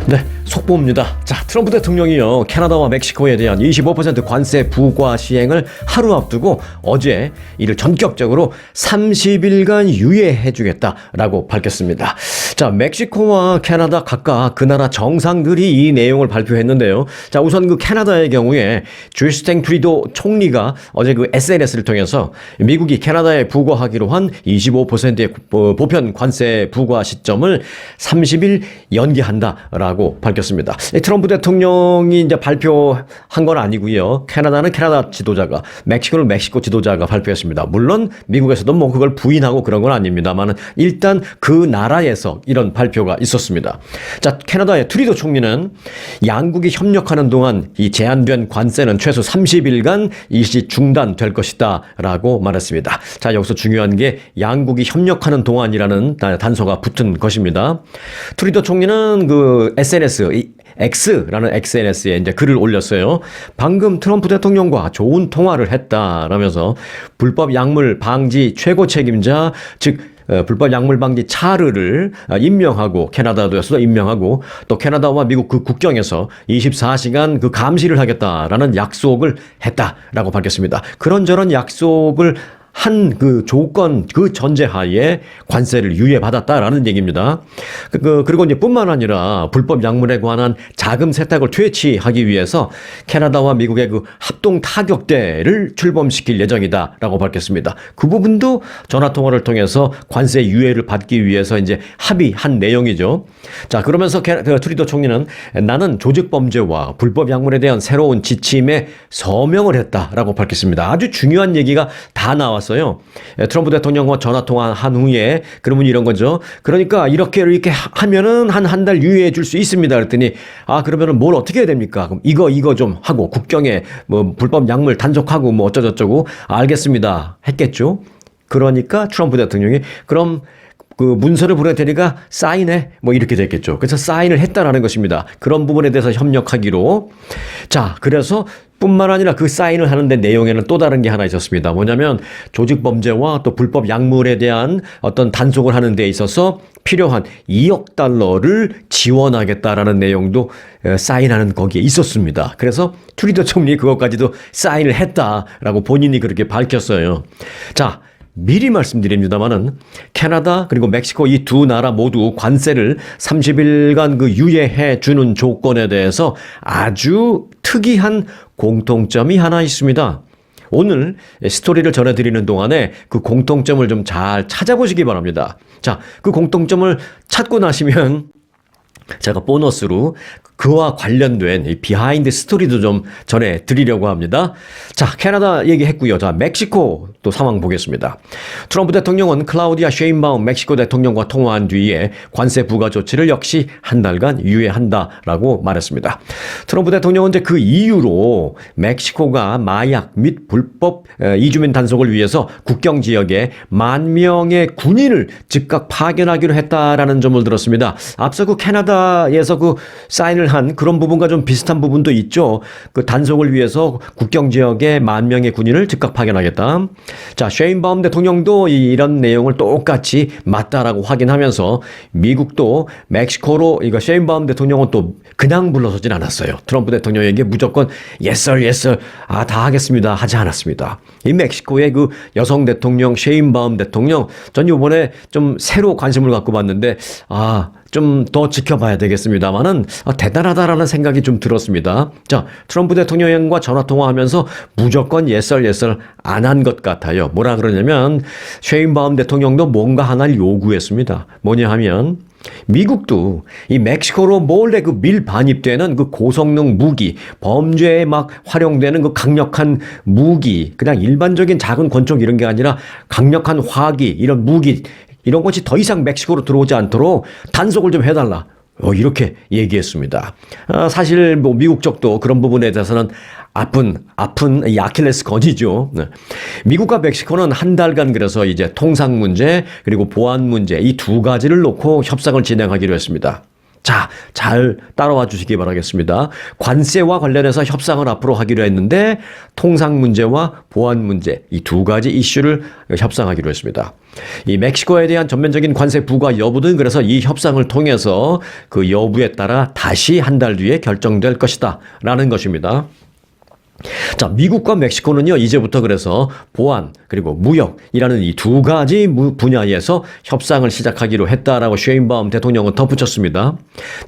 네, 속보입니다. 자, 트럼프 대통령이요, 캐나다와 멕시코에 대한 25% 관세 부과 시행을 하루 앞두고 어제 이를 전격적으로 30일간 유예해주겠다라고 밝혔습니다. 자, 멕시코와 캐나다 각각 그 나라 정상들이 이 내용을 발표했는데요. 자, 우선 그 캐나다의 경우에 주스틴 트루도 총리가 어제 그 SNS를 통해서 미국이 캐나다에 부과하기로 한 25%의 보편 관세 부과 시점을 30일 연기한다라고 밝혔습니다. 트럼프 대통령이 이제 발표한 건 아니고요. 캐나다는 캐나다 지도자가, 멕시코는 멕시코 지도자가 발표했습니다. 물론 미국에서도 뭐 그걸 부인하고 그런 건 아닙니다만 일단 그 나라에서 이런 발표가 있었습니다. 자, 캐나다의 트루도 총리는 양국이 협력하는 동안 이 제한된 관세는 최소 30일간 일시 중단될 것이다라고 말했습니다. 자, 여기서 중요한 게 양국이 협력하는 동안이라는 단서가 붙은 것입니다. 트루도 총리는 그 SNS, X라는 SNS에 이제 글을 올렸어요. 방금 트럼프 대통령과 좋은 통화를 했다라면서 불법 약물 방지 최고 책임자, 즉 불법 약물 방지 차르를 임명하고, 캐나다에서도 임명하고, 또 캐나다와 미국 그 국경에서 24시간 그 감시를 하겠다라는 약속을 했다라고 밝혔습니다. 그런저런 약속을 한 그 조건, 그 전제하에 관세를 유예받았다라는 얘기입니다. 그리고 이제 뿐만 아니라 불법 약물에 관한 자금 세탁을 퇴치하기 위해서 캐나다와 미국의 그 합동 타격대를 출범시킬 예정이다라고 밝혔습니다. 그 부분도 전화통화를 통해서 관세 유예를 받기 위해서 이제 합의한 내용이죠. 자, 그러면서 트루도 총리는 나는 조직범죄와 불법 약물에 대한 새로운 지침에 서명을 했다라고 밝혔습니다. 아주 중요한 얘기가 다 나왔어요. 트럼프 대통령과 전화통화한 후에 그러면 이런 거죠. 그러니까 이렇게 하면은 한 달 유예해 줄 수 있습니다. 그랬더니 그러면은 뭘 어떻게 해야 됩니까? 그럼 이거 좀 하고 국경에 뭐 불법 약물 단속하고 뭐 어쩌고저쩌고 알겠습니다 했겠죠. 그러니까 트럼프 대통령이 그럼 그 문서를 보낼 테니까 사인해 뭐 이렇게 됐겠죠. 그래서 사인을 했다라는 것입니다. 그런 부분에 대해서 협력하기로. 자, 그래서 뿐만 아니라 그 사인을 하는데 내용에는 또 다른 게 하나 있었습니다. 뭐냐면 조직범죄와 또 불법 약물에 대한 어떤 단속을 하는 데 있어서 필요한 2억 달러를 지원하겠다라는 내용도 사인하는 거기에 있었습니다. 그래서 트루도 총리 그것까지도 사인을 했다라고 본인이 그렇게 밝혔어요. 자, 미리 말씀드립니다만은 캐나다 그리고 멕시코 이 두 나라 모두 관세를 30일간 그 유예해 주는 조건에 대해서 아주 특이한 공통점이 하나 있습니다. 오늘 스토리를 전해드리는 동안에 그 공통점을 좀 잘 찾아보시기 바랍니다. 자, 그 공통점을 찾고 나시면 제가 보너스로 그와 관련된 이 비하인드 스토리도 좀 전해드리려고 합니다. 자, 캐나다 얘기했고요. 자, 멕시코 또 상황 보겠습니다. 트럼프 대통령은 클라우디아 셰인바움 멕시코 대통령과 통화한 뒤에 관세 부과 조치를 역시 한 달간 유예한다라고 말했습니다. 트럼프 대통령은 이제 그 이유로 멕시코가 마약 및 불법 이주민 단속을 위해서 국경 지역에 10,000명의 군인을 즉각 파견하기로 했다라는 점을 들었습니다. 앞서 그 캐나다에서 그 사인을 한 그런 부분과 좀 비슷한 부분도 있죠. 그 단속을 위해서 국경 지역에 10,000명의 군인을 즉각 파견하겠다. 자, 셰인바움 대통령도 이런 내용을 똑같이 맞다라고 확인하면서 미국도 멕시코로 이거 셰인바움 대통령은 또 그냥 불러서진 않았어요. 트럼프 대통령에게 무조건 yes sir 다 하겠습니다 하지 않았습니다. 이 멕시코의 그 여성 대통령 셰인바움 대통령 전 이번에 좀 새로 관심을 갖고 봤는데 좀 더 지켜봐야 되겠습니다만은 대단하다라는 생각이 좀 들었습니다. 자, 트럼프 대통령과 전화통화하면서 무조건 yes sir 안 한 것 같아요. 뭐라 그러냐면 셰인바움 대통령도 뭔가 하나를 요구했습니다. 뭐냐 하면 미국도 이 멕시코로 몰래 그 밀반입되는 그 고성능 무기, 범죄에 막 활용되는 그 강력한 무기, 그냥 일반적인 작은 권총 이런 게 아니라 강력한 화기, 이런 무기, 이런 것이 더 이상 멕시코로 들어오지 않도록 단속을 좀 해달라. 이렇게 얘기했습니다. 사실 뭐 미국 쪽도 그런 부분에 대해서는 아픈 이 아킬레스건이죠. 미국과 멕시코는 한 달간 그래서 이제 통상 문제 그리고 보안 문제 이 두 가지를 놓고 협상을 진행하기로 했습니다. 자, 잘 따라와 주시기 바라겠습니다. 관세와 관련해서 협상을 앞으로 하기로 했는데 통상 문제와 보안 문제 이 두 가지 이슈를 협상하기로 했습니다. 이 멕시코에 대한 전면적인 관세 부과 여부는 그래서 이 협상을 통해서 그 여부에 따라 다시 한 달 뒤에 결정될 것이다 라는 것입니다. 자, 미국과 멕시코는요, 이제부터 그래서 보안, 그리고 무역이라는 이 두 가지 분야에서 협상을 시작하기로 했다라고 쉐인바움 대통령은 덧붙였습니다.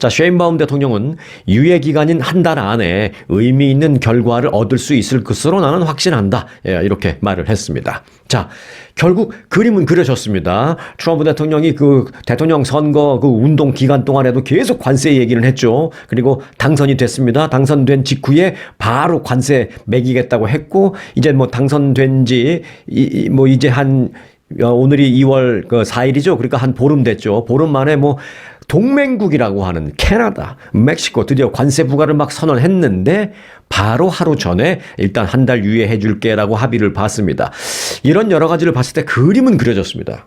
자, 쉐인바움 대통령은 유예 기간인 한 달 안에 의미 있는 결과를 얻을 수 있을 것으로 나는 확신한다. 예, 이렇게 말을 했습니다. 자, 결국 그림은 그려졌습니다. 트럼프 대통령이 그 대통령 선거 그 운동 기간 동안에도 계속 관세 얘기를 했죠. 그리고 당선이 됐습니다. 당선된 직후에 바로 관세 매기겠다고 했고, 이제 뭐 당선된 지 뭐 이제 한 오늘이 2월 그 4일이죠. 그러니까 한 보름 됐죠. 보름 만에 뭐 동맹국이라고 하는 캐나다, 멕시코 드디어 관세 부과를 막 선언했는데 바로 하루 전에 일단 한 달 유예해 줄게라고 합의를 봤습니다. 이런 여러 가지를 봤을 때 그림은 그려졌습니다.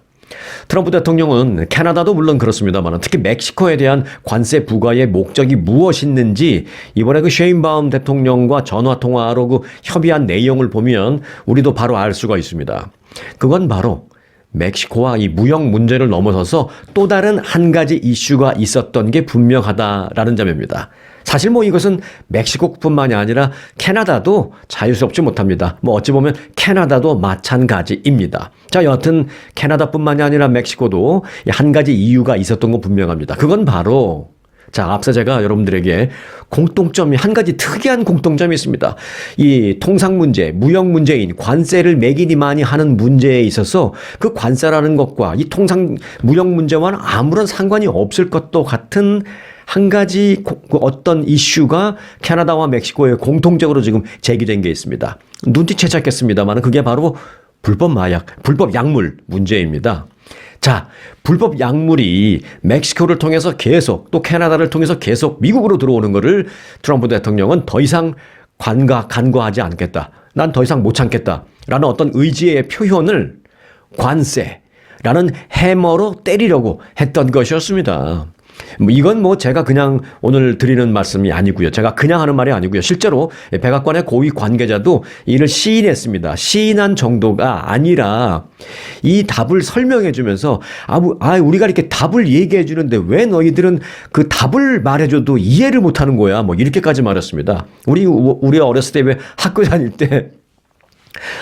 트럼프 대통령은 캐나다도 물론 그렇습니다만 특히 멕시코에 대한 관세 부과의 목적이 무엇이었는지 이번에 그 쉐인바움 대통령과 전화 통화로 그 협의한 내용을 보면 우리도 바로 알 수가 있습니다. 그건 바로 멕시코와 이 무역 문제를 넘어서서 또 다른 한 가지 이슈가 있었던 게 분명하다라는 점입니다. 사실 뭐 이것은 멕시코뿐만이 아니라 캐나다도 자유스럽지 못합니다. 뭐 어찌 보면 캐나다도 마찬가지입니다. 자, 여하튼 캐나다뿐만이 아니라 멕시코도 한 가지 이유가 있었던 건 분명합니다. 그건 바로 자, 앞서 제가 여러분들에게 공통점이 한 가지 특이한 공통점이 있습니다. 이 통상 문제, 무역 문제인 관세를 매기니마니 하는 문제에 있어서 그 관세라는 것과 이 통상 무역 문제와는 아무런 상관이 없을 것도 같은 한 가지 어떤 이슈가 캐나다와 멕시코에 공통적으로 지금 제기된 게 있습니다. 눈치채셨겠습니다만 그게 바로 불법 마약, 불법 약물 문제입니다. 자, 불법 약물이 멕시코를 통해서 계속 또 캐나다를 통해서 계속 미국으로 들어오는 거를 트럼프 대통령은 더 이상 간과하지 않겠다. 난 더 이상 못 참겠다. 라는 어떤 의지의 표현을 관세라는 해머로 때리려고 했던 것이었습니다. 이건 뭐 제가 그냥 오늘 드리는 말씀이 아니고요. 제가 그냥 하는 말이 아니고요. 실제로 백악관의 고위 관계자도 이를 시인했습니다. 시인한 정도가 아니라 이 답을 설명해 주면서 우리가 이렇게 답을 얘기해 주는데 왜 너희들은 그 답을 말해줘도 이해를 못하는 거야. 뭐 이렇게까지 말했습니다. 우리 어렸을 때 왜 학교 다닐 때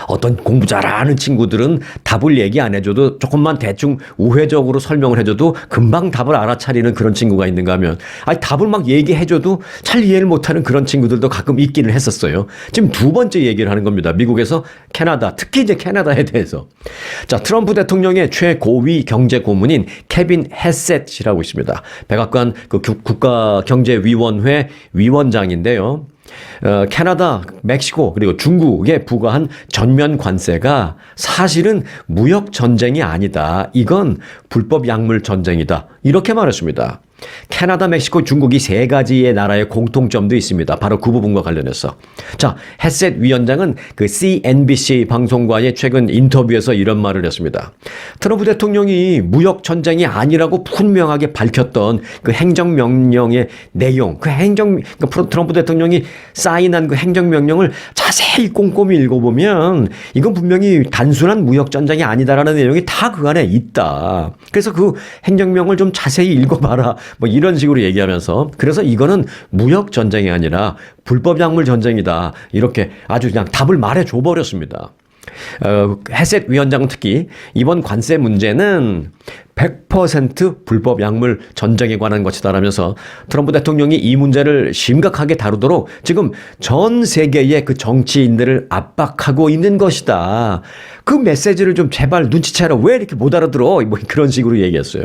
어떤 공부 잘하는 친구들은 답을 얘기 안 해줘도 조금만 대충 우회적으로 설명을 해줘도 금방 답을 알아차리는 그런 친구가 있는가 하면 답을 막 얘기해줘도 잘 이해를 못하는 그런 친구들도 가끔 있기는 했었어요. 지금 두 번째 얘기를 하는 겁니다. 미국에서 캐나다, 특히 이제 캐나다에 대해서. 자, 트럼프 대통령의 최고위 경제고문인 케빈 헤셋이라고 있습니다. 백악관 그 국가경제위원회 위원장인데요. 캐나다, 멕시코 그리고 중국에 부과한 전면 관세가 사실은 무역 전쟁이 아니다. 이건 불법 약물 전쟁이다. 이렇게 말했습니다. 캐나다, 멕시코, 중국이 세 가지의 나라의 공통점도 있습니다. 바로 그 부분과 관련해서. 자, 헤셋 위원장은 그 CNBC 방송과의 최근 인터뷰에서 이런 말을 했습니다. 트럼프 대통령이 무역 전쟁이 아니라고 분명하게 밝혔던 그 행정명령의 내용, 트럼프 대통령이 사인한 그 행정명령을 자세히 꼼꼼히 읽어보면 이건 분명히 단순한 무역 전쟁이 아니다라는 내용이 다 그 안에 있다. 그래서 그 행정명을 좀 자세히 읽어봐라. 뭐 이런 식으로 얘기하면서 그래서 이거는 무역 전쟁이 아니라 불법 약물 전쟁이다. 이렇게 아주 그냥 답을 말해줘 버렸습니다. 헤셋 위원장은 특히 이번 관세 문제는 100% 불법 약물 전쟁에 관한 것이다라면서 트럼프 대통령이 이 문제를 심각하게 다루도록 지금 전 세계의 그 정치인들을 압박하고 있는 것이다. 그 메시지를 좀 제발 눈치채라. 왜 이렇게 못 알아들어? 뭐 그런 식으로 얘기했어요.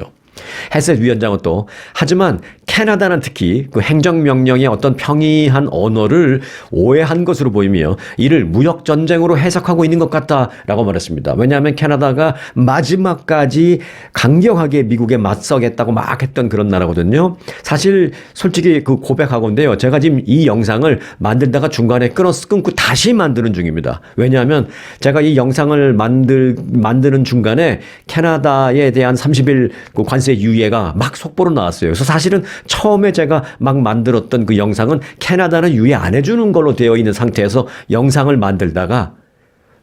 헤셋 위원장은 또 하지만 캐나다는 특히 그 행정명령의 어떤 평이한 언어를 오해한 것으로 보이며 이를 무역전쟁으로 해석하고 있는 것 같다라고 말했습니다. 왜냐하면 캐나다가 마지막까지 강경하게 미국에 맞서겠다고 막 했던 그런 나라거든요. 사실 솔직히 그 고백하건데요. 제가 지금 이 영상을 만들다가 중간에 끊고 다시 만드는 중입니다. 왜냐하면 제가 이 영상을 만드는 중간에 캐나다에 대한 30일 그 관세 유예가 막 속보로 나왔어요. 그래서 사실은 처음에 제가 막 만들었던 그 영상은 캐나다는 유예 안 해주는 걸로 되어 있는 상태에서 영상을 만들다가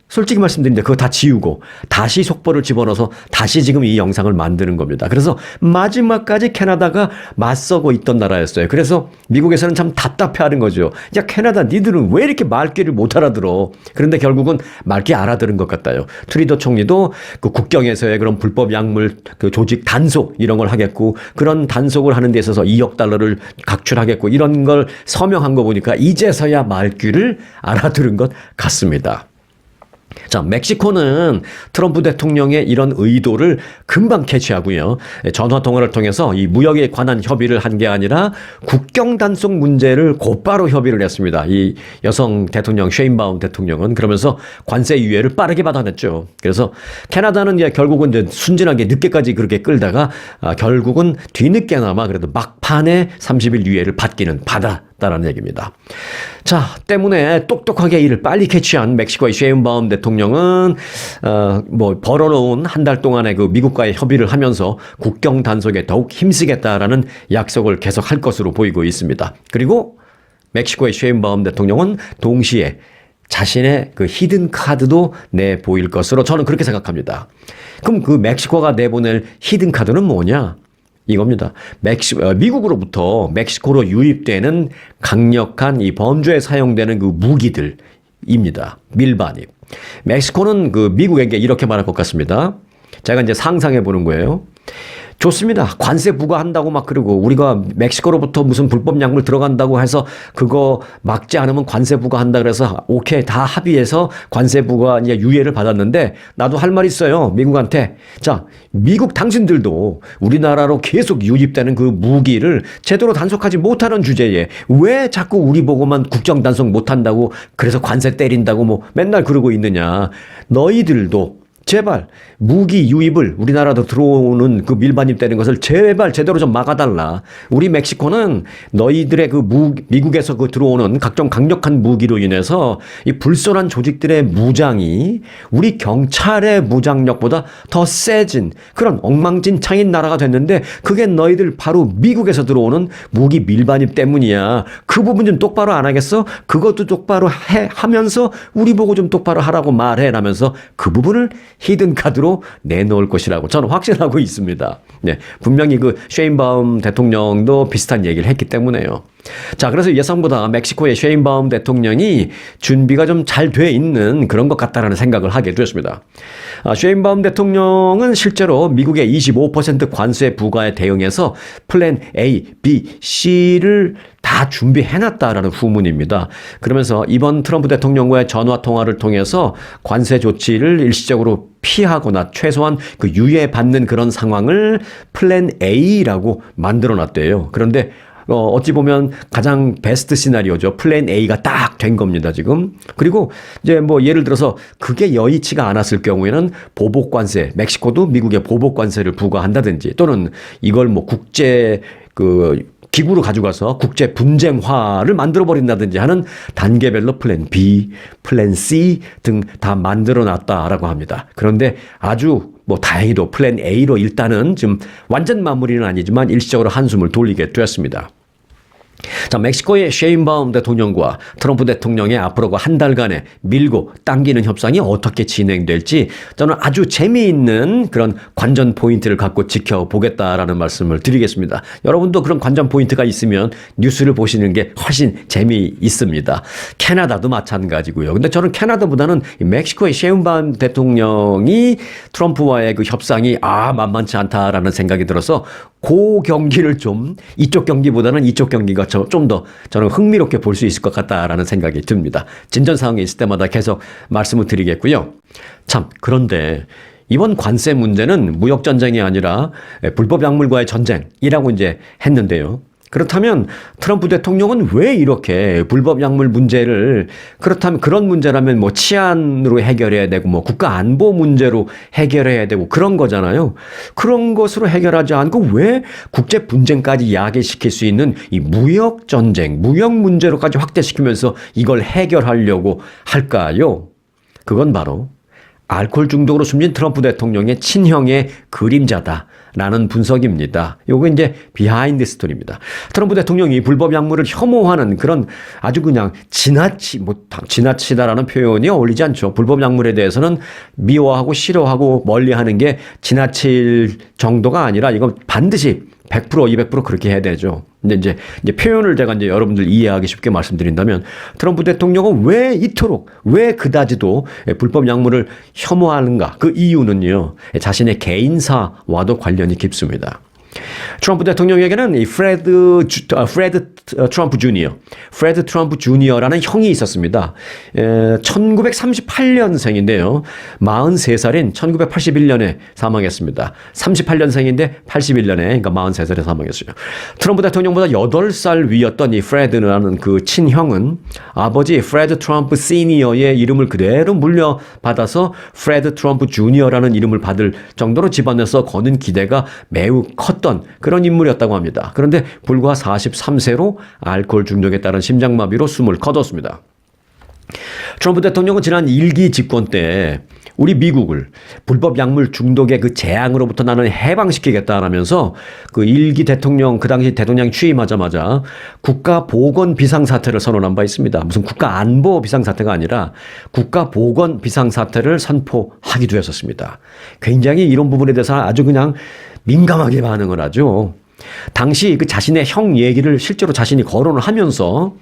솔직히 말씀드립니다. 그거 다 지우고 다시 속보를 집어넣어서 다시 지금 이 영상을 만드는 겁니다. 그래서 마지막까지 캐나다가 맞서고 있던 나라였어요. 그래서 미국에서는 참 답답해하는 거죠. 야, 캐나다 니들은 왜 이렇게 말귀를 못 알아들어? 그런데 결국은 말귀 알아들은 것 같아요. 트리도 총리도 그 국경에서의 그런 불법 약물 그 조직 단속 이런 걸 하겠고, 그런 단속을 하는 데 있어서 2억 달러를 각출하겠고, 이런 걸 서명한 거 보니까 이제서야 말귀를 알아들은 것 같습니다. 자, 멕시코는 트럼프 대통령의 이런 의도를 금방 캐치하고요. 전화통화를 통해서 이 무역에 관한 협의를 한 게 아니라 국경 단속 문제를 곧바로 협의를 했습니다. 이 여성 대통령 셰인바움 대통령은 그러면서 관세 유예를 빠르게 받아냈죠. 그래서 캐나다는 이제 결국은 이제 순진하게 늦게까지 그렇게 끌다가 결국은 뒤늦게나마 그래도 막판에 30일 유예를 받기는 받았다라는 얘기입니다. 자, 때문에 똑똑하게 이를 빨리 캐치한 멕시코의 셰인바움 대통령은 뭐 벌어놓은 한 달 동안의 그 미국과의 협의를 하면서 국경 단속에 더욱 힘쓰겠다라는 약속을 계속할 것으로 보이고 있습니다. 그리고 멕시코의 셰인바움 대통령은 동시에 자신의 그 히든 카드도 내보일 것으로 저는 그렇게 생각합니다. 그럼 그 멕시코가 내보낼 히든 카드는 뭐냐? 이겁니다. 미국으로부터 멕시코로 유입되는 강력한 이 범죄에 사용되는 그 무기들입니다. 밀반입. 멕시코는 그 미국에게 이렇게 말할 것 같습니다. 제가 이제 상상해 보는 거예요. 좋습니다. 관세 부과한다고 막 그러고 우리가 멕시코로부터 무슨 불법 약물 들어간다고 해서 그거 막지 않으면 관세 부과한다 그래서 오케이 다 합의해서 관세 부과 이제 유예를 받았는데 나도 할 말 있어요. 미국한테. 자, 미국 당신들도 우리나라로 계속 유입되는 그 무기를 제대로 단속하지 못하는 주제에 왜 자꾸 우리 보고만 국정 단속 못한다고 그래서 관세 때린다고 뭐 맨날 그러고 있느냐. 너희들도 제발 무기 유입을 우리나라도 들어오는 그 밀반입되는 것을 제발 제대로 좀 막아달라. 우리 멕시코는 너희들의 그 미국에서 그 들어오는 각종 강력한 무기로 인해서 이 불순한 조직들의 무장이 우리 경찰의 무장력보다 더 세진 그런 엉망진창인 나라가 됐는데 그게 너희들 바로 미국에서 들어오는 무기 밀반입 때문이야. 그 부분 좀 똑바로 안 하겠어? 그것도 똑바로 하면서 우리 보고 좀 똑바로 하라고 말해 라면서 그 부분을 히든 카드로 내놓을 것이라고 저는 확신하고 있습니다. 네, 분명히 그 셰인바움 대통령도 비슷한 얘기를 했기 때문에요. 자, 그래서 예상보다 멕시코의 셰인바움 대통령이 준비가 좀 잘 돼 있는 그런 것 같다라는 생각을 하게 되었습니다. 셰인바움 대통령은 실제로 미국의 25% 관세 부과에 대응해서 플랜 A, B, C를 다 준비해놨다라는 후문입니다. 그러면서 이번 트럼프 대통령과의 전화 통화를 통해서 관세 조치를 일시적으로 피하거나 최소한 그 유예받는 그런 상황을 플랜 A라고 만들어놨대요. 그런데 어찌 보면 가장 베스트 시나리오죠. 플랜 A가 딱 된 겁니다, 지금. 그리고 이제 뭐 예를 들어서 그게 여의치가 않았을 경우에는 보복관세, 멕시코도 미국에 보복관세를 부과한다든지 또는 이걸 뭐 국제 기구로 가져가서 국제 분쟁화를 만들어버린다든지 하는 단계별로 플랜 B, 플랜 C 등 다 만들어 놨다라고 합니다. 그런데 아주 뭐 다행히도 플랜 A로 일단은 지금 완전 마무리는 아니지만 일시적으로 한숨을 돌리게 되었습니다. 자, 멕시코의 셰인바움 대통령과 트럼프 대통령의 앞으로 한 달간의 밀고 당기는 협상이 어떻게 진행될지 저는 아주 재미있는 그런 관전 포인트를 갖고 지켜보겠다라는 말씀을 드리겠습니다. 여러분도 그런 관전 포인트가 있으면 뉴스를 보시는 게 훨씬 재미있습니다. 캐나다도 마찬가지고요. 근데 저는 캐나다보다는 멕시코의 셰인바움 대통령이 트럼프와의 그 협상이 만만치 않다라는 생각이 들어서 그 경기를 좀 이쪽 경기보다는 이쪽 경기가 좀 더 저는 흥미롭게 볼 수 있을 것 같다라는 생각이 듭니다. 진전 상황이 있을 때마다 계속 말씀을 드리겠고요. 참, 그런데 이번 관세 문제는 무역 전쟁이 아니라 불법 약물과의 전쟁이라고 이제 했는데요. 그렇다면 트럼프 대통령은 왜 이렇게 불법 약물 문제를 그렇다면 그런 문제라면 뭐 치안으로 해결해야 되고 뭐 국가 안보 문제로 해결해야 되고 그런 거잖아요. 그런 것으로 해결하지 않고 왜 국제 분쟁까지 야기시킬 수 있는 이 무역 전쟁, 무역 문제로까지 확대시키면서 이걸 해결하려고 할까요? 그건 바로 알코올 중독으로 숨진 트럼프 대통령의 친형의 그림자다라는 분석입니다. 요거 이제 비하인드 스토리입니다. 트럼프 대통령이 불법 약물을 혐오하는 그런 아주 그냥 지나치다라는 표현이 어울리지 않죠. 불법 약물에 대해서는 미워하고 싫어하고 멀리하는 게 지나칠 정도가 아니라 이건 반드시 100% 200% 그렇게 해야 되죠. 근데 이제 표현을 제가 이제 여러분들 이해하기 쉽게 말씀드린다면 트럼프 대통령은 왜 이토록 왜 그다지도 불법 약물을 혐오하는가? 그 이유는요. 자신의 개인사와도 관련이 깊습니다. 트럼프 대통령에게는 이 프레드 트럼프 주니어, 프레드 트럼프 주니어라는 형이 있었습니다. 1938년생인데요. 43살인 1981년에 사망했습니다. 38년생인데 81년에, 그러니까 43살에 사망했어요. 트럼프 대통령보다 8살 위였던 이 프레드라는 그 친형은 아버지 프레드 트럼프 시니어의 이름을 그대로 물려받아서 프레드 트럼프 주니어라는 이름을 받을 정도로 집안에서 거는 기대가 매우 컸던 그런 인물이었다고 합니다. 그런데 불과 43세로 알코올 중독에 따른 심장마비로 숨을 거뒀습니다. 트럼프 대통령은 지난 1기 집권 때 우리 미국을 불법 약물 중독의 그 재앙으로부터 나는 해방시키겠다라면서 그 1기 대통령, 그 당시 대통령이 취임하자마자 국가보건 비상사태를 선언한 바 있습니다. 무슨 국가안보 비상사태가 아니라 국가보건 비상사태를 선포하기도 했었습니다. 굉장히 이런 부분에 대해서 아주 그냥 민감하게 반응을 하죠. 당시 그 자신의 형 얘기를 실제로 자신이 거론을 하면서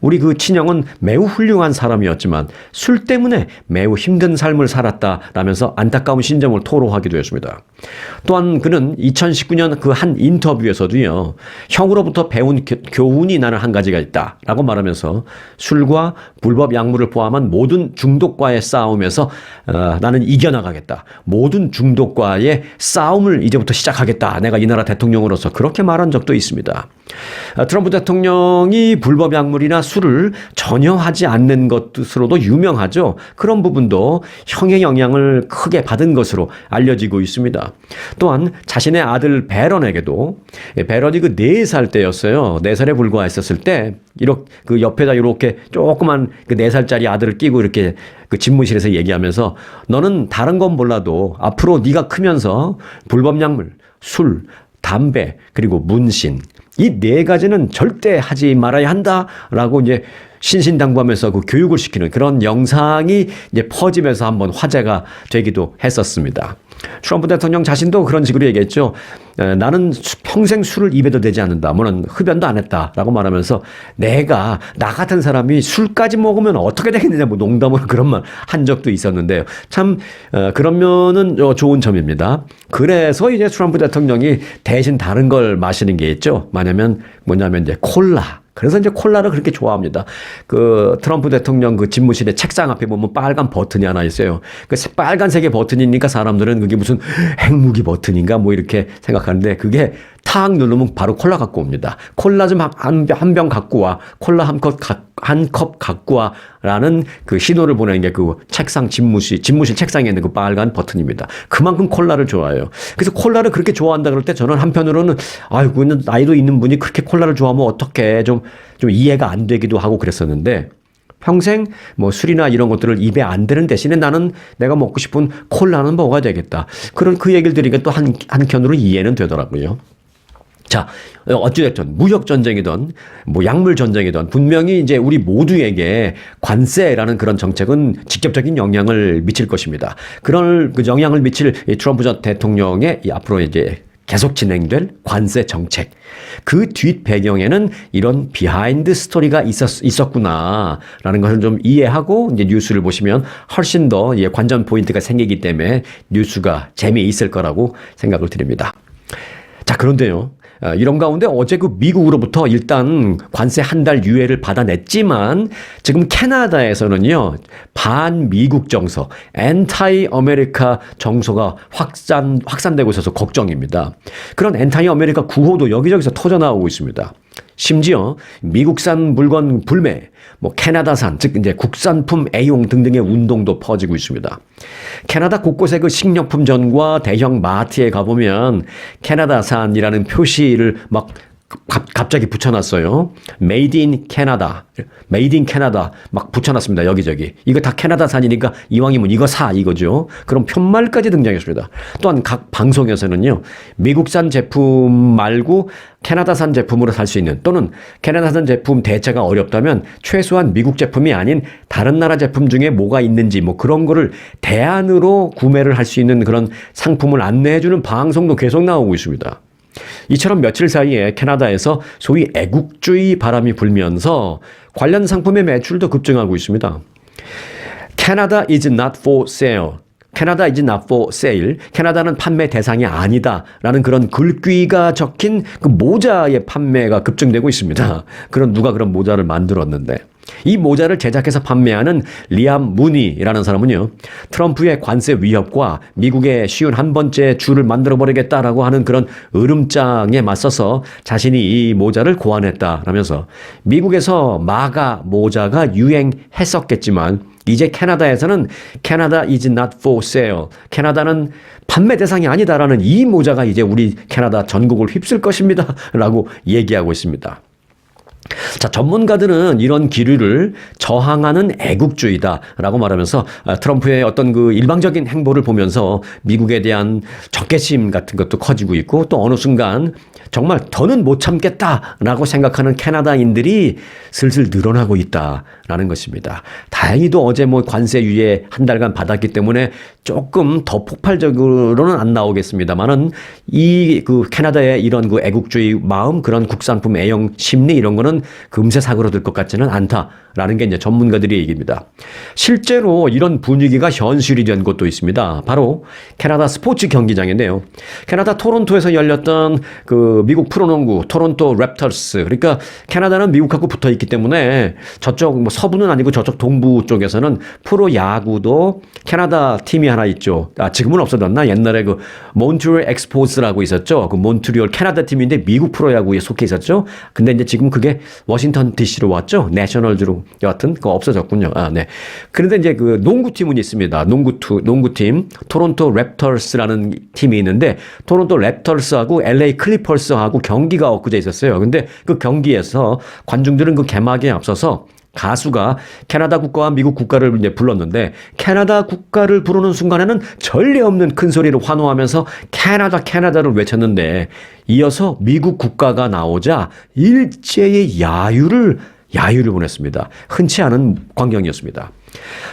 우리 그 친형은 매우 훌륭한 사람이었지만 술 때문에 매우 힘든 삶을 살았다라면서 안타까운 심정을 토로하기도 했습니다. 또한 그는 2019년 그 한 인터뷰에서도요. 형으로부터 배운 교훈이 나는 한 가지가 있다라고 말하면서 술과 불법 약물을 포함한 모든 중독과의 싸움에서 나는 이겨나가겠다. 모든 중독과의 싸움을 이제부터 시작하겠다. 내가 이 나라 대통령으로서 그렇게 말한 적도 있습니다. 트럼프 대통령이 불법 약물이나 술을 전혀 하지 않는 것으로도 유명하죠. 그런 부분도 형의 영향을 크게 받은 것으로 알려지고 있습니다. 또한 자신의 아들 베런에게도 베런이 그 4살 때였어요. 4살에 불과했었을 때 이렇게 그 옆에다 이렇게 조그만 그 4살짜리 아들을 끼고 이렇게 그 집무실에서 얘기하면서 너는 다른 건 몰라도 앞으로 네가 크면서 불법 약물, 술, 담배, 그리고 문신 이 4가지는 절대 하지 말아야 한다라고 이제 신신당부하면서 그 교육을 시키는 그런 영상이 이제 퍼지면서 한번 화제가 되기도 했었습니다. 트럼프 대통령 자신도 그런 식으로 얘기했죠. 나는 평생 술을 입에도 대지 않는다. 뭐는 흡연도 안 했다라고 말하면서 내가 나 같은 사람이 술까지 먹으면 어떻게 되겠느냐 뭐 농담으로 그런 말 한 적도 있었는데요. 참 그런 면은 좋은 점입니다. 그래서 이제 트럼프 대통령이 대신 다른 걸 마시는 게 있죠. 뭐냐면 이제 콜라. 그래서 이제 콜라를 그렇게 좋아합니다. 그 트럼프 대통령 그 집무실의 책상 앞에 보면 빨간 버튼이 하나 있어요. 그 빨간색의 버튼이니까 사람들은 그게 무슨 핵무기 버튼인가 뭐 이렇게 생각하는데 그게 탁 누르면 바로 콜라 갖고 옵니다. 콜라 좀 한 병 갖고 와. 콜라 한 컵 갖고 와. 라는 그 신호를 보내는 게 그 책상 집무실 책상에 있는 그 빨간 버튼입니다. 그만큼 콜라를 좋아해요. 그래서 콜라를 그렇게 좋아한다 그럴 때 저는 한편으로는 아이고 나이도 있는 분이 그렇게 콜라를 좋아하면 어떡해 좀 이해가 안 되기도 하고 그랬었는데 평생 뭐 술이나 이런 것들을 입에 안 대는 대신에 나는 내가 먹고 싶은 콜라는 먹어야 되겠다. 그런 그 얘기를 들으니까 또 한켠으로 이해는 되더라고요. 자, 어찌됐든 무역전쟁이든 뭐 약물전쟁이든 분명히 이제 우리 모두에게 관세라는 그런 정책은 직접적인 영향을 미칠 것입니다. 그런 그 영향을 미칠 트럼프 전 대통령의 앞으로 이제 계속 진행될 관세 정책. 그 뒷 배경에는 이런 비하인드 스토리가 있었구나라는 것을 좀 이해하고 이제 뉴스를 보시면 훨씬 더 관전 포인트가 생기기 때문에 뉴스가 재미있을 거라고 생각을 드립니다. 자, 그런데요. 이런 가운데 어제 그 미국으로부터 일단 관세 한 달 유예를 받아냈지만 지금 캐나다에서는요 반미국 정서, 엔타이 아메리카 정서가 확산되고 있어서 걱정입니다. 그런 엔타이 아메리카 구호도 여기저기서 터져나오고 있습니다. 심지어 미국산 물건 불매, 뭐 캐나다산, 즉 이제 국산품 애용 등등의 운동도 퍼지고 있습니다. 캐나다 곳곳의 그 식료품점과 대형 마트에 가보면 캐나다산이라는 표시를 막 갑자기 붙여놨어요. Made in Canada. Made in Canada. 막 붙여놨습니다. 여기저기. 이거 다 캐나다산이니까 이왕이면 이거 사 이거죠. 그럼 편말까지 등장했습니다. 또한 각 방송에서는요. 미국산 제품 말고 캐나다산 제품으로 살 수 있는 또는 캐나다산 제품 대체가 어렵다면 최소한 미국 제품이 아닌 다른 나라 제품 중에 뭐가 있는지 뭐 그런 거를 대안으로 구매를 할 수 있는 그런 상품을 안내해주는 방송도 계속 나오고 있습니다. 이처럼 며칠 사이에 캐나다에서 소위 애국주의 바람이 불면서 관련 상품의 매출도 급증하고 있습니다. Canada is not for sale. Canada is not for sale. 캐나다는 판매 대상이 아니다라는 그런 글귀가 적힌 그 모자의 판매가 급증되고 있습니다. 누가 그런 모자를 만들었는데. 이 모자를 제작해서 판매하는 리암 무니라는 사람은요. 트럼프의 관세 위협과 미국의 쉬운 한 번째 줄을 만들어버리겠다라고 하는 그런 으름장에 맞서서 자신이 이 모자를 고안했다라면서 미국에서 마가 모자가 유행했었겠지만 이제 캐나다에서는 Canada is not for sale. 캐나다는 판매 대상이 아니다라는 이 모자가 이제 우리 캐나다 전국을 휩쓸 것입니다. 라고 얘기하고 있습니다. 자, 전문가들은 이런 기류를 저항하는 애국주의다라고 말하면서 트럼프의 어떤 그 일방적인 행보를 보면서 미국에 대한 적개심 같은 것도 커지고 있고 또 어느 순간 정말 더는 못 참겠다라고 생각하는 캐나다인들이 슬슬 늘어나고 있다라는 것입니다. 다행히도 어제 뭐 관세 유예 한 달간 받았기 때문에 조금 더 폭발적으로는 안 나오겠습니다만은 이 그 캐나다의 이런 그 애국주의 마음 그런 국산품 애용 심리 이런 거는 금세 사그러들 것 같지는 않다라는 게 이제 전문가들의 얘기입니다. 실제로 이런 분위기가 현실이 된 곳도 있습니다. 바로 캐나다 스포츠 경기장인데요. 캐나다 토론토에서 열렸던 그 미국 프로농구 토론토 랩터스 그러니까 캐나다는 미국하고 붙어 있기 때문에 저쪽 뭐 서부는 아니고 저쪽 동부 쪽에서는 프로 야구도 캐나다 팀이 하나 있죠. 지금은 없어졌나? 옛날에 그 몬트리올 엑스포스라고 있었죠. 그 몬트리올 캐나다 팀인데 미국 프로 야구에 속해 있었죠. 근데 이제 지금 그게 워싱턴 DC로 왔죠. 내셔널즈로 여하튼 그거 없어졌군요. 네. 그런데 이제 그 농구팀은 있습니다. 농구팀 토론토 랩터스라는 팀이 있는데 토론토 랩터스하고 LA 클리퍼스하고 경기가 엊그제 있었어요. 근데 그 경기에서 관중들은 그 개막에 앞서서 가수가 캐나다 국가와 미국 국가를 이제 불렀는데 캐나다 국가를 부르는 순간에는 전례 없는 큰 소리로 환호하면서 캐나다를 외쳤는데 이어서 미국 국가가 나오자 일제의 야유를 보냈습니다. 흔치 않은 광경이었습니다.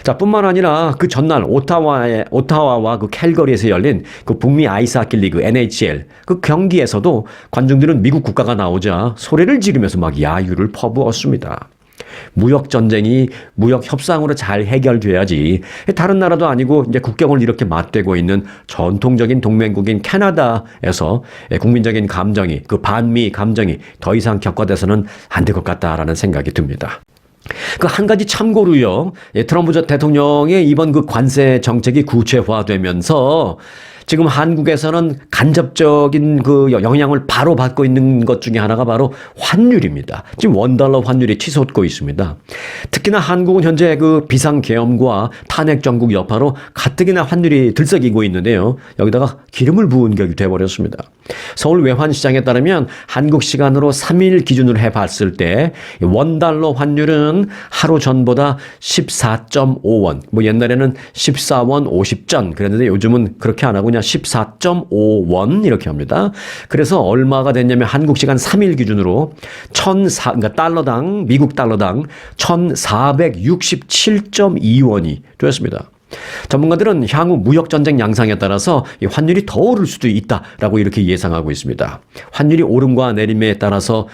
자, 뿐만 아니라 그 전날 오타와와 그 캘거리에서 열린 그 북미 아이스하키 리그 NHL 그 경기에서도 관중들은 미국 국가가 나오자 소리를 지르면서 막 야유를 퍼부었습니다. 무역 전쟁이 무역 협상으로 잘 해결돼야지 다른 나라도 아니고 이제 국경을 이렇게 맞대고 있는 전통적인 동맹국인 캐나다에서 국민적인 감정이 그 반미 감정이 더 이상 격화돼서는 안 될 것 같다라는 생각이 듭니다. 그 한 가지 참고로요. 트럼프 전 대통령의 이번 그 관세 정책이 구체화되면서 지금 한국에서는 간접적인 그 영향을 바로 받고 있는 것 중에 하나가 바로 환율입니다. 지금 원달러 환율이 치솟고 있습니다. 특히나 한국은 현재 그 비상계엄과 탄핵 정국 여파로 가뜩이나 환율이 들썩이고 있는데요. 여기다가 기름을 부은 격이 돼버렸습니다. 서울 외환시장에 따르면 한국 시간으로 3일 기준으로 해봤을 때 원달러 환율은 하루 전보다 14.5원, 뭐 옛날에는 14원 50전 그랬는데 요즘은 그렇게 안 하고 그냥 14.5원 이렇게 합니다. 그래서 얼마가 됐냐면 한국 시간 3일 기준으로 그러니까 달러당 미국 달러당 1,467.2원이 되었습니다. 전문가들은 향후 무역전쟁 양상에 따라서 이 환율이 더 오를 수도 있다라고 이렇게 예상하고 있습니다. 환율이 오름과 내림에 따라서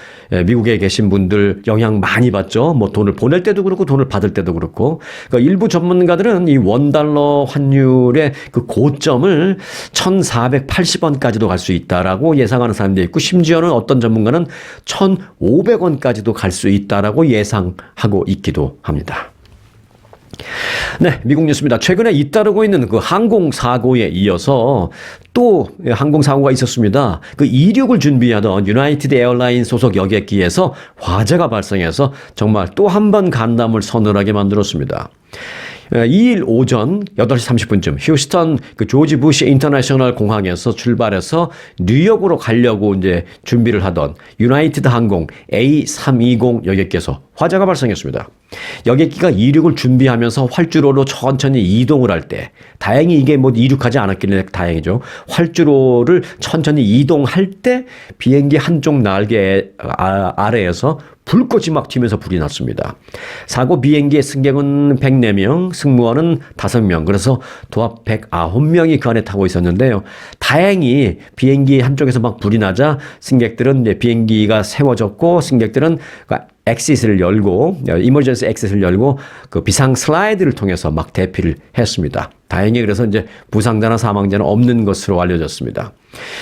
미국에 계신 분들 영향 많이 받죠. 뭐 돈을 보낼 때도 그렇고 돈을 받을 때도 그렇고. 그러니까 일부 전문가들은 이 원달러 환율의 그 고점을 1,480원까지도 갈 수 있다라고 예상하는 사람도 있고 심지어는 어떤 전문가는 1,500원까지도 갈 수 있다라고 예상하고 있기도 합니다. 네, 미국 뉴스입니다. 최근에 잇따르고 있는 그 항공사고에 이어서 또 항공사고가 있었습니다. 그 이륙을 준비하던 유나이티드 에어라인 소속 여객기에서 화재가 발생해서 정말 또 한 번 간담을 서늘하게 만들었습니다. 2일 오전 8시 30분쯤 휴스턴 그 조지 부시 인터내셔널 공항에서 출발해서 뉴욕으로 가려고 이제 준비를 하던 유나이티드 항공 A320 여객기에서 화재가 발생했습니다. 여객기가 이륙을 준비하면서 활주로로 천천히 이동을 할 때, 다행히 이게 뭐 이륙하지 않았길래 다행이죠. 활주로를 천천히 이동할 때 비행기 한쪽 날개 아래에서 불꽃이 막 튀면서 불이 났습니다. 사고 비행기의 승객은 104명, 승무원은 5명, 그래서 도합 109명이 그 안에 타고 있었는데요. 다행히 비행기 한쪽에서 막 불이 나자 승객들은 이제 비행기가 세워졌고, 승객들은 엑싯을 열고, 이머전시 엑싯을 열고 그 비상 슬라이드를 통해서 막 대피를 했습니다. 다행히 그래서 이제 부상자나 사망자는 없는 것으로 알려졌습니다.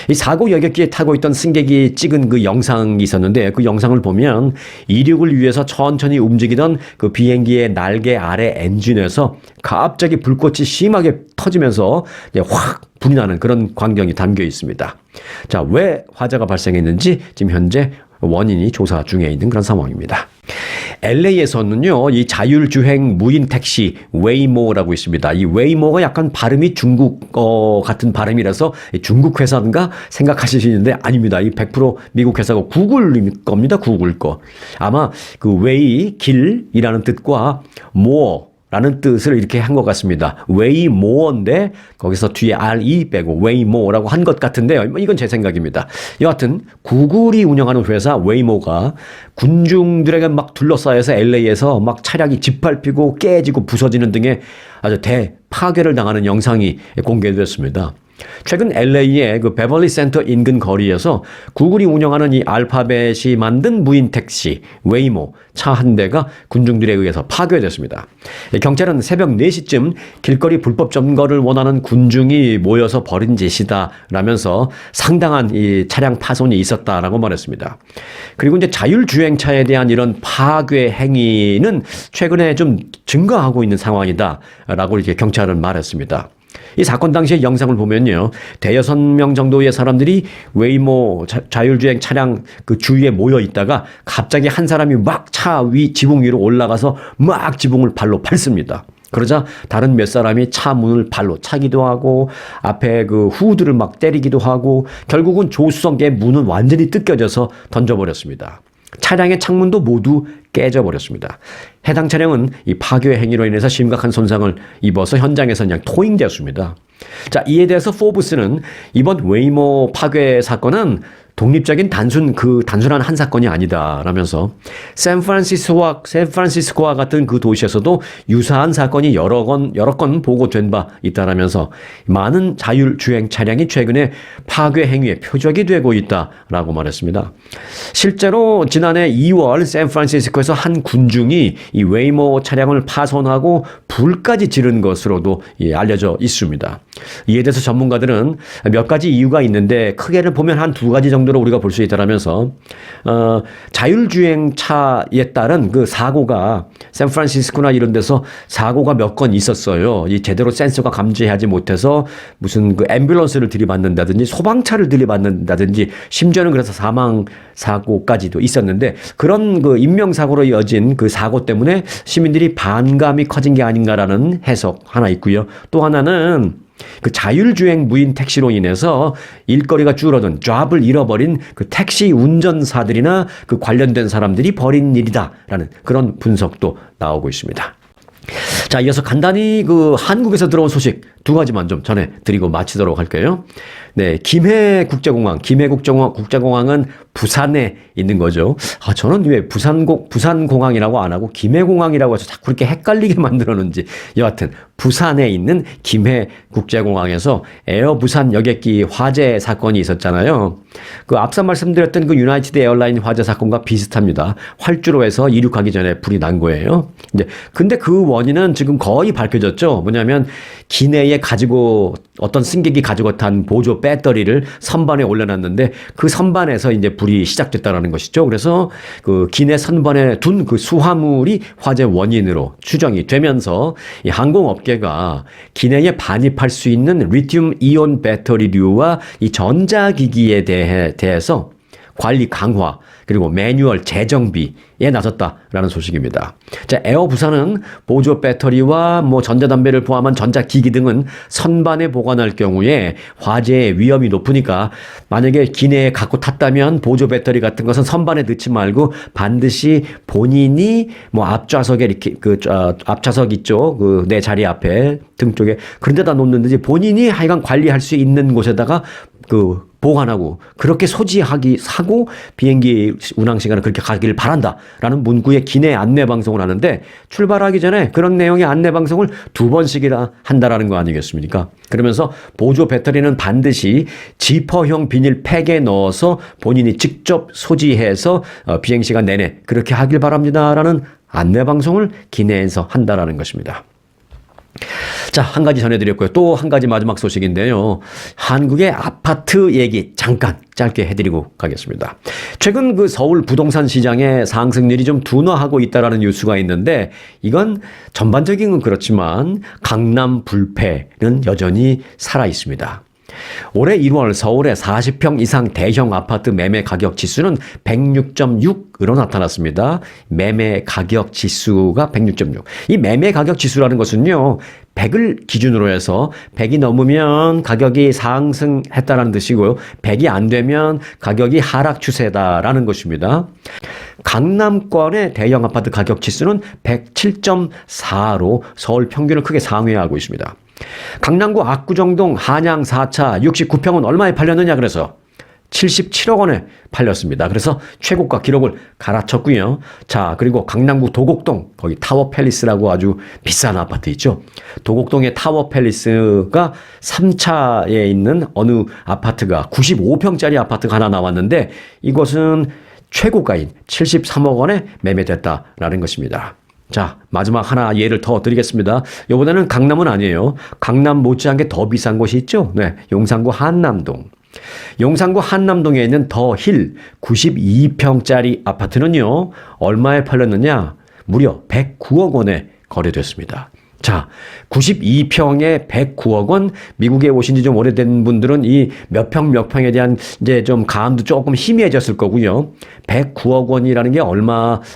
이 사고 여객기에 타고 있던 승객이 찍은 그 영상이 있었는데, 그 영상을 보면 이륙을 위해서 천천히 움직이던 그 비행기의 날개 아래 엔진에서 갑자기 불꽃이 심하게 터지면서 이제 확 불이 나는 그런 광경이 담겨 있습니다. 자, 왜 화재가 발생했는지 지금 현재 원인이 조사 중에 있는 그런 상황입니다. LA에서는요, 이 자율주행 무인 택시 웨이모라고 있습니다. 이 웨이모가 약간 발음이 중국어 같은 발음이라서 중국 회사인가 생각하실 수 있는데 아닙니다. 이 100% 미국 회사고 구글 겁니다. 구글 거. 아마 그 웨이 길이라는 뜻과 모어 라는 뜻을 이렇게 한 것 같습니다. 웨이모어인데 거기서 뒤에 RE 빼고 웨이모라고 한 것 같은데요. 이건 제 생각입니다. 여하튼 구글이 운영하는 회사 웨이모가 군중들에게 막 둘러싸여서 LA에서 막 차량이 짓밟히고 깨지고 부서지는 등의 아주 대파괴를 당하는 영상이 공개됐습니다. 최근 LA의 그 베벌리 센터 인근 거리에서 구글이 운영하는 이 알파벳이 만든 무인 택시 웨이모 차 한 대가 군중들에 의해서 파괴됐습니다. 경찰은 새벽 4시쯤 길거리 불법 점거를 원하는 군중이 모여서 벌인 짓이다라면서 상당한 이 차량 파손이 있었다라고 말했습니다. 그리고 이제 자율주행차에 대한 이런 파괴 행위는 최근에 좀 증가하고 있는 상황이다라고 이렇게 경찰은 말했습니다. 이 사건 당시의 영상을 보면요, 대여섯 명 정도의 사람들이 웨이모 자율주행 차량 그 주위에 모여 있다가 갑자기 한 사람이 막 차 위 지붕 위로 올라가서 막 지붕을 발로 밟습니다. 그러자 다른 몇 사람이 차 문을 발로 차기도 하고 앞에 그 후드를 막 때리기도 하고 결국은 조수석의 문은 완전히 뜯겨져서 던져버렸습니다. 차량의 창문도 모두 깨져버렸습니다. 해당 차량은 이 파괴 행위로 인해서 심각한 손상을 입어서 현장에서 그냥 토잉되었습니다. 자, 이에 대해서 포브스는 이번 웨이모 파괴 사건은 독립적인 단순한 한 사건이 아니다라면서 샌프란시스코와 같은 그 도시에서도 유사한 사건이 여러 건 보고된 바 있다라면서 많은 자율주행 차량이 최근에 파괴 행위의 표적이 되고 있다라고 말했습니다. 실제로 지난해 2월 샌프란시스코에서 한 군중이 이 웨이모 차량을 파손하고 불까지 지른 것으로도 알려져 있습니다. 이에 대해서 전문가들은 몇 가지 이유가 있는데 크게는 보면 한 2가지 정도로 우리가 볼 수 있다라면서 자율주행차에 따른 그 사고가 샌프란시스코나 이런 데서 사고가 몇 건 있었어요. 이 제대로 센서가 감지하지 못해서 무슨 그 앰뷸런스를 들이받는다든지 소방차를 들이받는다든지 심지어는 그래서 사망 사고까지도 있었는데 그런 그 인명사고로 이어진 그 사고 때문에 시민들이 반감이 커진 게 아닌가라는 해석 하나 있고요. 또 하나는 그 자율주행 무인 택시로 인해서 일거리가 줄어든 잡을 잃어버린 그 택시 운전사들이나 그 관련된 사람들이 벌인 일이다라는 그런 분석도 나오고 있습니다. 자, 이어서 간단히 그 한국에서 들어온 소식 2가지만 좀 전해드리고 마치도록 할게요. 네, 김해 국제공항은 부산에 있는 거죠. 저는 왜 부산공항이라고 안 하고 김해공항이라고 해서 자꾸 그렇게 헷갈리게 만들었는지. 여하튼 부산에 있는 김해 국제공항에서 에어부산 여객기 화재 사건이 있었잖아요. 그 앞서 말씀드렸던 그 유나이티드 에어라인 화재 사건과 비슷합니다. 활주로에서 이륙하기 전에 불이 난 거예요. 근데 그 원인은 지금 거의 밝혀졌죠. 뭐냐면 기내에 어떤 승객이 가지고 탄 보조 배터리를 선반에 올려놨는데 그 선반에서 이제 불이 시작됐다라는 것이죠. 그래서 그 기내 선반에 둔 그 수화물이 화재 원인으로 추정이 되면서 이 항공업계가 기내에 반입할 수 있는 리튬 이온 배터리류와 이 전자기기에 대해서 관리 강화, 그리고 매뉴얼 재정비에 나섰다라는 소식입니다. 자, 에어부산은 보조 배터리와 전자담배를 포함한 전자기기 등은 선반에 보관할 경우에 화재의 위험이 높으니까 만약에 기내에 갖고 탔다면 보조 배터리 같은 것은 선반에 넣지 말고 반드시 본인이 앞좌석에 이렇게 앞좌석 있죠. 내 자리 앞에 등 쪽에 그런 데다 놓는지 본인이 하여간 관리할 수 있는 곳에다가 보관하고 그렇게 하고 비행기 운항 시간을 그렇게 가길 바란다라는 문구의 기내 안내 방송을 하는데 출발하기 전에 그런 내용의 안내 방송을 2번씩이나 한다라는 거 아니겠습니까? 그러면서 보조 배터리는 반드시 지퍼형 비닐 팩에 넣어서 본인이 직접 소지해서 비행 시간 내내 그렇게 하길 바랍니다라는 안내 방송을 기내에서 한다라는 것입니다. 자, 한 가지 전해드렸고요. 또 한 가지 마지막 소식인데요. 한국의 아파트 얘기 잠깐 짧게 해드리고 가겠습니다. 최근 서울 부동산 시장의 상승률이 좀 둔화하고 있다라는 뉴스가 있는데 이건 전반적인 건 그렇지만 강남 불패는 여전히 살아 있습니다. 올해 1월 서울의 40평 이상 대형 아파트 매매 가격 지수는 106.6으로 나타났습니다. 매매 가격 지수가 106.6. 이 매매 가격 지수라는 것은요, 100을 기준으로 해서 100이 넘으면 가격이 상승했다는 뜻이고요. 100이 안 되면 가격이 하락 추세다라는 것입니다. 강남권의 대형 아파트 가격 지수는 107.4로 서울 평균을 크게 상회하고 있습니다. 강남구 압구정동 한양 4차 69평은 얼마에 팔렸느냐 그래서 77억 원에 팔렸습니다. 그래서 최고가 기록을 갈아쳤고요. 자, 그리고 강남구 도곡동 거기 타워 팰리스라고 아주 비싼 아파트 있죠. 도곡동의 타워 팰리스가 3차에 있는 어느 아파트가 95평짜리 아파트가 하나 나왔는데 이것은 최고가인 73억 원에 매매됐다라는 것입니다. 자, 마지막 하나 예를 더 드리겠습니다. 이번에는 강남은 아니에요. 강남 못지않게 더 비싼 곳이 있죠. 네, 용산구 한남동. 용산구 한남동에 있는 더 힐 92평짜리 아파트는요. 얼마에 팔렸느냐? 무려 109억 원에 거래됐습니다. 자, 92평에 109억 원. 미국에 오신 지 좀 오래된 분들은 이 몇 평에 대한 이제 좀 감도 조금 희미해졌을 거고요. 109억 원이라는 게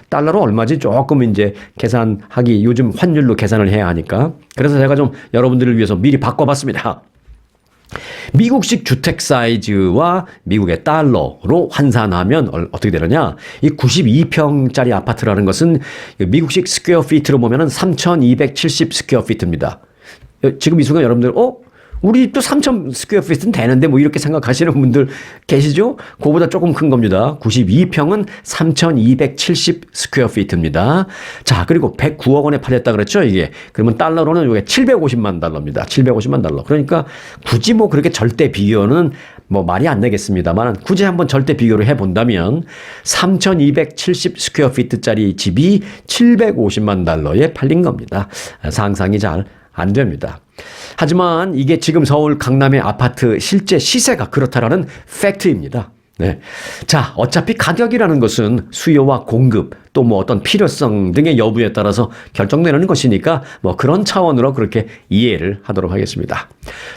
달러로 얼마지 조금 이제 계산하기 요즘 환율로 계산을 해야 하니까. 그래서 제가 좀 여러분들을 위해서 미리 바꿔봤습니다. 미국식 주택 사이즈와 미국의 달러로 환산하면 어떻게 되느냐? 이 92평짜리 아파트라는 것은 미국식 스퀘어 피트로 보면은 3,270 스퀘어 피트입니다. 지금 이 순간 여러분들 우리 집도 3,000 스퀘어 피트는 되는데 이렇게 생각하시는 분들 계시죠? 그거보다 조금 큰 겁니다. 92평은 3,270 스퀘어 피트입니다. 자, 그리고 109억 원에 팔렸다 그랬죠, 이게. 그러면 달러로는 이게 750만 달러입니다. 750만 달러. 그러니까 굳이 그렇게 절대 비교는 말이 안 되겠습니다만 굳이 한번 절대 비교를 해본다면 3,270 스퀘어 피트짜리 집이 750만 달러에 팔린 겁니다. 상상이 잘 안 됩니다. 하지만 이게 지금 서울 강남의 아파트 실제 시세가 그렇다라는 팩트입니다. 네. 자, 어차피 가격이라는 것은 수요와 공급 또 어떤 필요성 등의 여부에 따라서 결정되는 것이니까 그런 차원으로 그렇게 이해를 하도록 하겠습니다.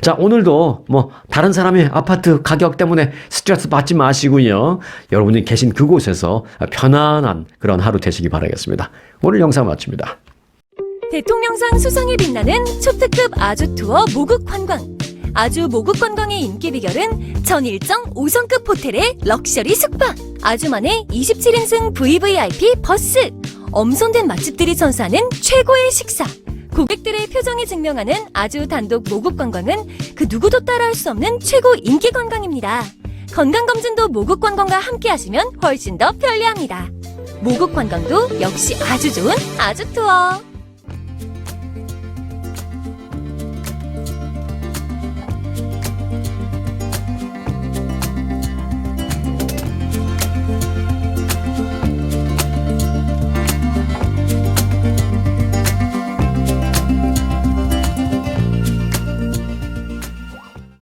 자, 오늘도 다른 사람의 아파트 가격 때문에 스트레스 받지 마시고요. 여러분이 계신 그곳에서 편안한 그런 하루 되시기 바라겠습니다. 오늘 영상 마칩니다. 대통령상 수상에 빛나는 초특급 아주 투어 모국 관광. 아주 모국 관광의 인기 비결은 전 일정 5성급 호텔의 럭셔리 숙박. 아주만의 27인승 VVIP 버스. 엄선된 맛집들이 선사하는 최고의 식사. 고객들의 표정이 증명하는 아주 단독 모국 관광은 그 누구도 따라할 수 없는 최고 인기 관광입니다. 건강검진도 모국 관광과 함께 하시면 훨씬 더 편리합니다. 모국 관광도 역시 아주 좋은 아주 투어.